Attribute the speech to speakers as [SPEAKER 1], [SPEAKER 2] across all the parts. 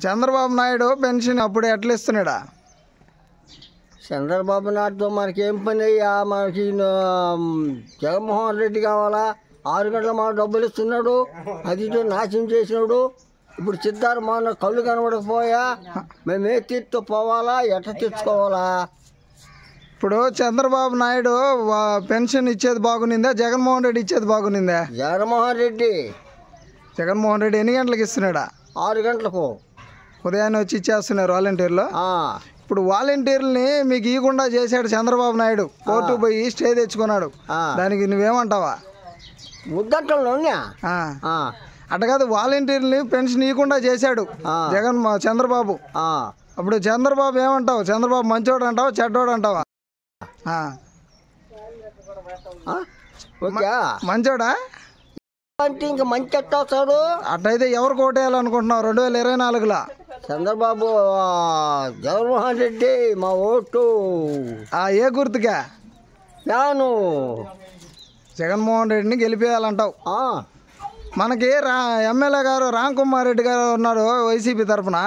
[SPEAKER 1] Chandrababu Naidu pension అప్పుడు ఎట్లా ఇస్తున్నాడా?
[SPEAKER 2] చంద్రబాబు నాయుడుతో మనకేం పని అయ్యా? మనకి జగన్మోహన్ రెడ్డి కావాలా? 6 గంటల మన డబ్బులు ఇస్తున్నాడు, అది నాశనం చేసినాడు. ఇప్పుడు సిద్ధార్థ మన కళ్ళు కనబడకపోయా, మేము ఏ తీర్తో పోవాలా, ఎట్లా తెచ్చుకోవాలా?
[SPEAKER 1] ఇప్పుడు చంద్రబాబు నాయుడు పెన్షన్ ఇచ్చేది బాగునిందా, జగన్మోహన్ రెడ్డి ఇచ్చేది బాగునిందా?
[SPEAKER 2] జగన్మోహన్ రెడ్డి
[SPEAKER 1] ఎన్ని గంటలకు ఇస్తున్నాడా?
[SPEAKER 2] 6 గంటలకు
[SPEAKER 1] ఉదయాన్నే వచ్చి ఇచ్చేస్తున్నారు వాలంటీర్లు. ఇప్పుడు వాలంటీర్లని మీకు ఇవ్వకుండా చేశాడు చంద్రబాబు నాయుడు, కోర్టు పోయి స్టే తెచ్చుకున్నాడు. దానికి నువ్వేమంటావా?
[SPEAKER 2] ముద్దంటలోనే
[SPEAKER 1] అట్ట కాదు, వాలంటీర్ని పెన్షన్ ఇవ్వకుండా చేశాడు చంద్రబాబు. అప్పుడు చంద్రబాబు ఏమంటావు? చంద్రబాబు మంచోడు అంటావా, చెడ్డోడు అంటావా? మంచోడా
[SPEAKER 2] అంటే ఇంకా మంచి ఎట్టా వస్తాడు?
[SPEAKER 1] అట్టయితే ఎవరు కోటేయాలనుకుంటున్నావు 2024లో?
[SPEAKER 2] చంద్రబాబు, జగన్మోహన్ రెడ్డి మా ఓటు.
[SPEAKER 1] ఏ గుర్తుగా?
[SPEAKER 2] నేను
[SPEAKER 1] జగన్మోహన్ రెడ్డిని గెలిపేయాలంటావు. మనకి ఎమ్మెల్యే గారు రామ్ కుమార్ రెడ్డి గారు ఉన్నారు వైసీపీ తరఫున.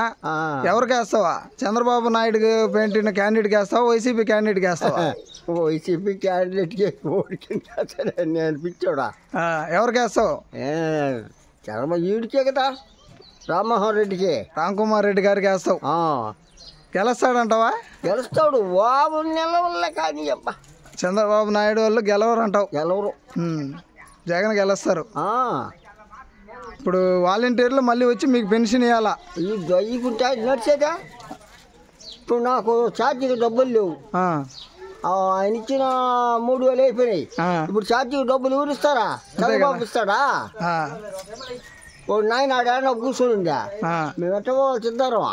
[SPEAKER 1] ఎవరికి వేస్తావా? చంద్రబాబు నాయుడు పెట్టిన క్యాండిడేట్కి వేస్తావా, వైసీపీ క్యాండిడేట్కి వేస్తావా?
[SPEAKER 2] వైసీపీ క్యాండిడేట్కి ఓడికి అనిపించాడా?
[SPEAKER 1] ఎవరికి వేస్తావు?
[SPEAKER 2] చంద్రబాబు ఈడికే కదా, రామ్మోహన్ రెడ్డికి,
[SPEAKER 1] రామ్ కుమార్ రెడ్డి గారికి వేస్తావు. గెలుస్తాడంటావా?
[SPEAKER 2] గెలుస్తాడు, బాబు నిలవల్లే. కానీ
[SPEAKER 1] చంద్రబాబు నాయుడు వాళ్ళు గెలవరు అంటావు?
[SPEAKER 2] గెలవరు,
[SPEAKER 1] జగన్ గెలుస్తారు. ఇప్పుడు వాలంటీర్లు మళ్ళీ వచ్చి మీకు పెన్షన్ ఇవ్వాలా?
[SPEAKER 2] ఇకుంటే నడిచేదా? ఇప్పుడు నాకు ఛార్జీకి డబ్బులు లేవు, ఆయన ఇచ్చిన 3,000 అయిపోయినాయి. ఇప్పుడు ఛార్జీకి డబ్బులు ఎవరు ఇస్తారా? చంద్రబాబు ఇస్తాడా? ఓ నాయన ఆడ కూర్చొని ఉందా, మేము ఎట్ట పోవాలి సిద్ధారం?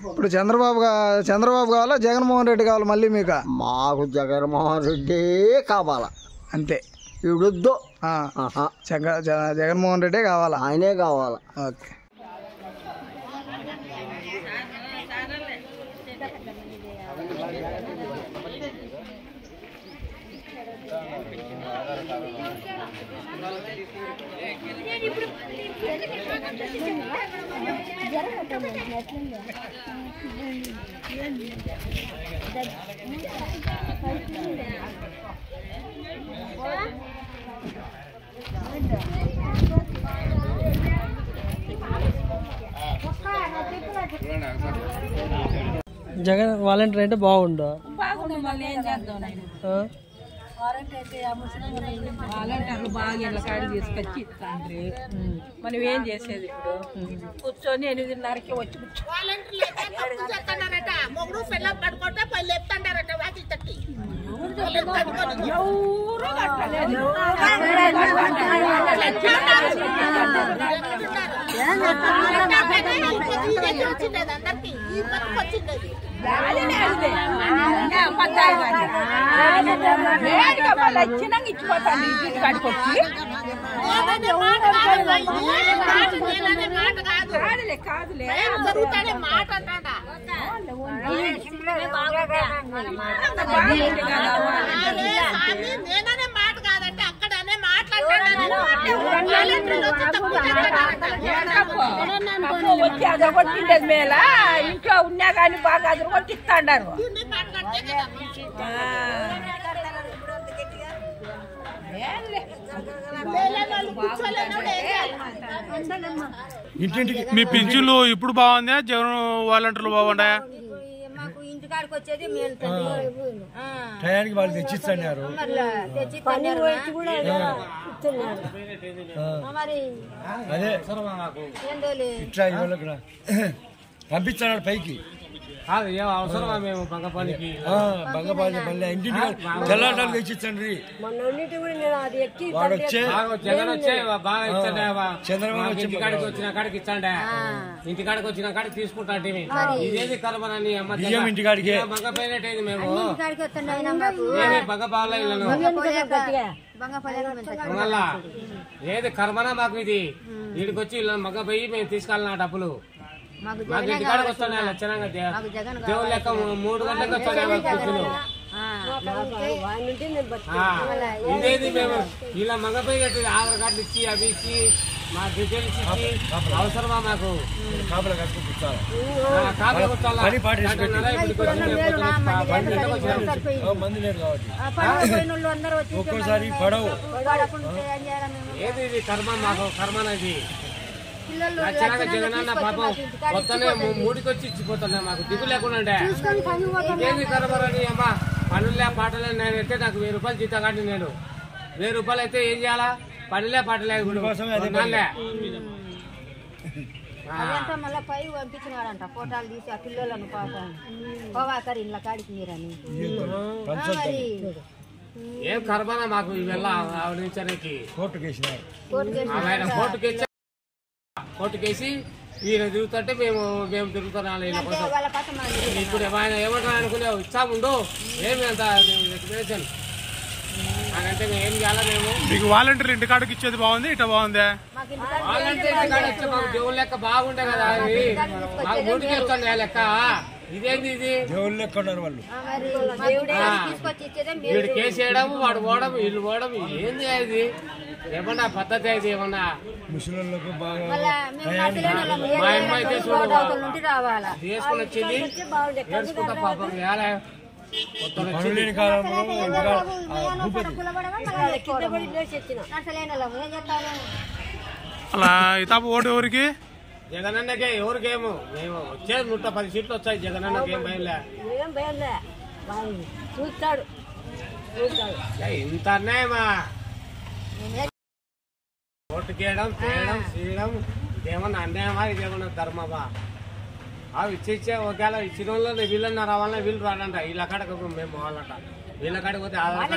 [SPEAKER 1] ఇప్పుడు చంద్రబాబు కావాలా, జగన్మోహన్ రెడ్డి కావాలా? మళ్ళీ మీకు?
[SPEAKER 2] మాకు జగన్మోహన్ రెడ్డి కావాలా
[SPEAKER 1] అంతే.
[SPEAKER 2] ఇవిడొద్దు,
[SPEAKER 1] జగన్మోహన్ రెడ్డి కావాలా?
[SPEAKER 2] ఆయనే కావాలా.
[SPEAKER 1] ఓకే.
[SPEAKER 3] జగన్ వాలంటీర్ అంటే బాగుండు.
[SPEAKER 4] వాలంటీర్లు బాగా ఇళ్ళ కాడికి తీసుకొచ్చి ఇస్తాండ్రి. మనం ఏం చేసేది? ఇప్పుడు కూర్చొని 8:30కి వచ్చి వచ్చినాక ఇచ్చిపోతాను ఇంటి కాడికి వచ్చి. కాదులే వచ్చి అదొకటిండేది మేళ, ఇంట్లో ఉన్నా కానీ బాగా అది కొట్టిస్తాడారు.
[SPEAKER 5] ఇంటింటికి మీ పింఛన్లు ఇప్పుడు బాగుందా, జగన్ వాలంటీర్లు బాగుంటాయా?
[SPEAKER 6] మాకు ఇంటికాడికి వచ్చేది మేలు,
[SPEAKER 7] టయానికి వాళ్ళు తెచ్చిస్తున్నారు, అదే ఇట్లా పంపిస్తున్నాడు పైకి.
[SPEAKER 5] అవసరమా మేము బంగపాలికి
[SPEAKER 7] మళ్ళీ ఇంటింటి తెల్లాటాలు తెచ్చిచ్చండి. వాడు వచ్చే
[SPEAKER 5] జగన్ వచ్చే బాగా ఇచ్చండి,
[SPEAKER 7] చంద్రబాబు
[SPEAKER 5] ఇంటికాడికి వచ్చిన కాడికి ఇచ్చండి, ఇంటికాడికి వచ్చిన కాడికి తీసుకుంటాంటి. ఇదేది కలపనని
[SPEAKER 7] బియ్యం ఇంటికాడికి
[SPEAKER 5] బంగపోయినట్టేది. మేము బంగపాల మళ్ళా ఏది కర్మనా మాకు? ఇది వీడికి వచ్చి మగ్గపోయి మేము తీసుకెళ్ళిన డబ్బులు మాకు ఇంటికాడికి వస్తున్నాయి. లక్షణంగా దేవుడు లెక్క 3 గంటలకు వస్తున్నాయి. ఇదేది మేము ఇలా మగపై ఆధార్ కార్డులు ఇచ్చి అవి ఇచ్చి మా డీటెయిల్స్ ఇచ్చి అవసరమా మాకు కాపలా కూర్చోాలా
[SPEAKER 7] ఒక్కోసారి పడవు
[SPEAKER 5] ఏది ఇది కర్మ మాకు కర్మనది నచ్చినాక జగనన్న పాపం కొత్తనే మూడికి వచ్చి ఇచ్చిపోతున్నా మాకు దిగు లేకుండా ఇదేది కర్మరని అమ్మా పనులే పాటలే నేను అయితే నాకు 1000 రూపాయలు జీతం కాండి నేను 1000 రూపాయలు అయితే ఏం చేయాలా పనులే పాటలే
[SPEAKER 6] అదంతా మళ్ళీ పై పంపించినాడంట ఫోటోలు తీసి ఆ పిల్లలను పాపం పోవాకరి ఇంట్లో కాడికి మీరని
[SPEAKER 5] ఏం కర్మనా మాకు ఇవెల్లా ఆవిడించడానికి కోర్టుకేసి ఈయన తిరుగుతుంటే మేము తిరుగుతున్నాం ఇప్పుడు ఏమంటారు అనుకునేవు ఇచ్చాముండు ఏమి అంత రెకమెండేషన్ అంటే ఏం చేయాలా మేము
[SPEAKER 8] మీకు వాలంటీర్ ఇంటి కాడికి ఇచ్చేది బాగుంది ఇట బాగుందా
[SPEAKER 5] వాలంటీర్ ఇంటి కాడ ఇచ్చే మాకు దేవుళ్ళ లెక్క బాగుండే కదా అది మాకు మూడుకి వస్తుంది లెక్క ఇదేంది ఇది
[SPEAKER 7] దేవుళ్ళు లెక్క ఉన్నారు వాళ్ళు
[SPEAKER 5] వీడు కేసు వేయడం వాడు పోవడం వీళ్ళు పోవడం ఏంది అది ఏమన్నా పద్ధతి అయితే ఏమన్నా
[SPEAKER 7] ముసలిళ్ళకు బాగా
[SPEAKER 5] మా అమ్మ అయితే తీసుకుని వచ్చింది నేర్చుకుంటా పాపం
[SPEAKER 7] పనులేని కాలంలో
[SPEAKER 8] అలా ఇతాప ఓటు ఎవరికి
[SPEAKER 5] జగనన్నకే ఎవరికేమో మేము వచ్చేది 110 సీట్లు వచ్చాయి జగనన్నకి ఏం భయంలే
[SPEAKER 6] చూస్తాడు
[SPEAKER 5] ఇంత అన్యాయమా ఓటుకేయడం చేయడం ఇదేమన్నా అన్యాయమా ఇదేమన్నా ధర్మమా అవి ఇచ్చే ఒకవేళ ఇచ్చిన వాళ్ళు వీళ్ళన్నా రావాలన్నా వీళ్ళు రాడంట వీళ్ళ కాడకు మేము పోవాలంట వీళ్ళ కాడికి పోతే ఆధార్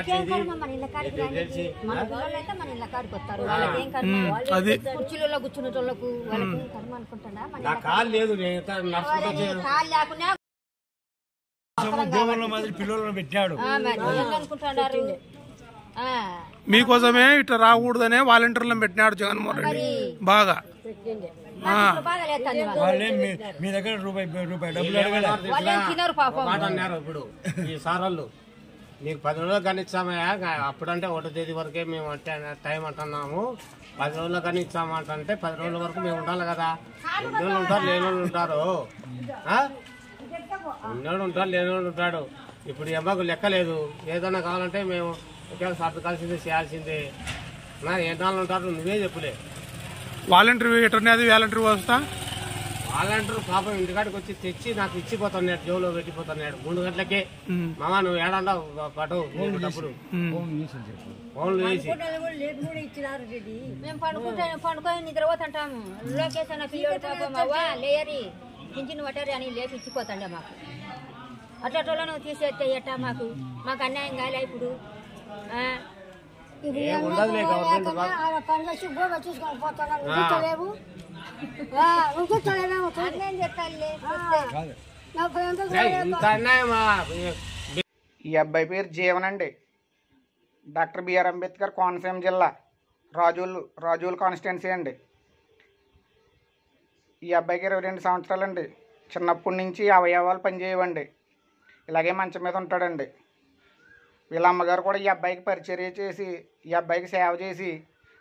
[SPEAKER 5] కార్డు తెలిసి
[SPEAKER 6] కుర్చీలలో కూర్చున్న వాళ్ళకు కర్మ అనుకుంటున్నా
[SPEAKER 5] నా కాలు లేదు నేను
[SPEAKER 7] దేవుళ్ళ మాదిరి పిల్లలను పెట్టాడు
[SPEAKER 6] అనుకుంటున్నారు
[SPEAKER 8] మీకోసమే ఇట్లా రాకూడదనే వాలంటీర్లను పెట్టినాడు జగన్మోహన్ రెడ్డి బాగా
[SPEAKER 7] వాళ్ళే మీ దగ్గర రూపాయి డబ్బులు
[SPEAKER 5] మాట అన్నారు ఇప్పుడు ఈ సారాళ్ళు మీకు 10 రోజులు కానీ ఇచ్చామయ్యా అప్పుడంటే 1వ తేదీ వరకే మేము అంటే టైం అంటున్నాము 10 రోజులు కానీ ఇచ్చామంటే 10 రోజుల వరకు మేము ఉండాలి కదా ఉన్నోళ్ళు ఉంటారు లేనోళ్ళు ఉంటారు ఉన్నోళ్ళు ఉంటారు లేనోళ్ళు ఉంటాడు ఇప్పుడు అమ్మకు లెక్క లేదు ఏదైనా కావాలంటే మేము ఒకే సార్లు కలిసిందే చేయాల్సిందే నా ఏనాళ్ళు ఉంటారు నువ్వే చెప్పులే
[SPEAKER 8] వాలంటీర్ ఎటర్నేది వాలంటీర్ వస్తా
[SPEAKER 5] వాలంటీర్ పాపం ఇంటికాడికి వచ్చి తెచ్చి నాకు ఇచ్చిపోతున్నాడు జోలో పెట్టిపోతున్నాడు 3 గంటలకే మామ నువ్వు ఏడన్నావు పటు డబ్బులు ఫోన్లు వేసి
[SPEAKER 6] మేము పండుకొని నిద్రపోతుంటాము లోకేష్ అన్న పిల్లలు పాపం అవ్వా లేయరి పింఛన్ పట్టారు అని లేపి ఇచ్చిపోతాండే మాకు అట్లా తీసేస్తే ఎట్టా మాకు అన్యాయం కాలే ఇప్పుడు
[SPEAKER 1] ఈ అబ్బాయి పేరు జీవన్ అండి డాక్టర్ బిఆర్ అంబేద్కర్ కోనసీమ జిల్లా రాజోలు కాన్స్టిట్యున్సీ అండి ఈ అబ్బాయికి 22 సంవత్సరాలండి చిన్నప్పటి నుంచి అవయవాలు పనిచేయవండి ఇలాగే మంచం మీద ఉంటాడండి వీళ్ళ అమ్మగారు కూడా ఈ అబ్బాయికి పరిచర్య చేసి ఈ అబ్బాయికి సేవ చేసి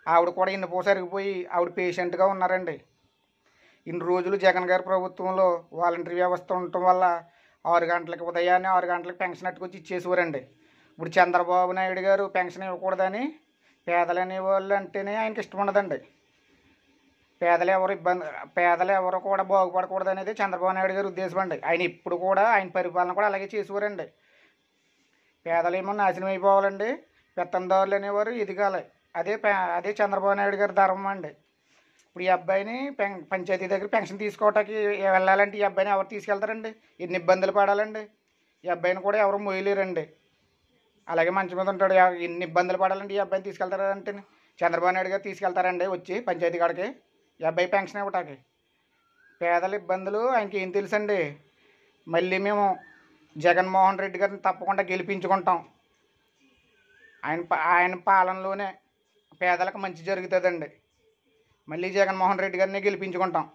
[SPEAKER 1] ఆవిడ కూడా ఇన్ని సరిగిపోయి ఆవిడ పేషెంట్గా ఉన్నారండి ఇన్ని రోజులు జగన్ గారి ప్రభుత్వంలో వాలంటరీ వ్యవస్థ ఉండటం వల్ల 6 గంటలకి ఉదయాన్నే 6 గంటలకు పెన్షన్ అట్టుకొచ్చి ఇచ్చేసేవారండి ఇప్పుడు చంద్రబాబు నాయుడు గారు పెన్షన్ ఇవ్వకూడదని పేదలు అనేవాళ్ళు అంటేనే ఆయనకి ఇష్టం ఉండదండి పేదలు ఎవరు కూడా బాగుపడకూడదు అనేది చంద్రబాబు నాయుడు గారి ఉద్దేశం అండి ఆయన ఇప్పుడు కూడా ఆయన పరిపాలన కూడా అలాగే చేసేవారండి పేదలేమో నాశనం అయిపోవాలండి పెత్తందారులు అనేవారు ఎదగాలి అదే చంద్రబాబు నాయుడు గారి ధర్మం అండి ఇప్పుడు ఈ అబ్బాయిని పంచాయతీ దగ్గర పెన్షన్ తీసుకోవటానికి వెళ్ళాలంటే ఈ అబ్బాయిని ఎవరు తీసుకెళ్తారండి ఎన్ని ఇబ్బందులు పడాలండి ఈ అబ్బాయిని కూడా ఎవరు మోయలేరండి అలాగే మంచి మీద ఉంటాడు ఎన్ని ఇబ్బందులు పడాలండి ఈ అబ్బాయిని తీసుకెళ్తారంటే చంద్రబాబు నాయుడు గారు తీసుకెళ్తారండి వచ్చి పంచాయతీ కాడికి ఈ అబ్బాయి పెన్షన్ ఇవ్వటానికి పేదల ఇబ్బందులు ఆయనకి ఏం తెలుసండి మళ్ళీ మేము జగన్మోహన్ రెడ్డి గారిని తప్పకుండా గెలిపించుకుంటాం ఆయన పాలనలోనే పేదలకు మంచి జరుగుతుందండి మళ్ళీ జగన్మోహన్ రెడ్డి గారిని గెలిపించుకుంటాం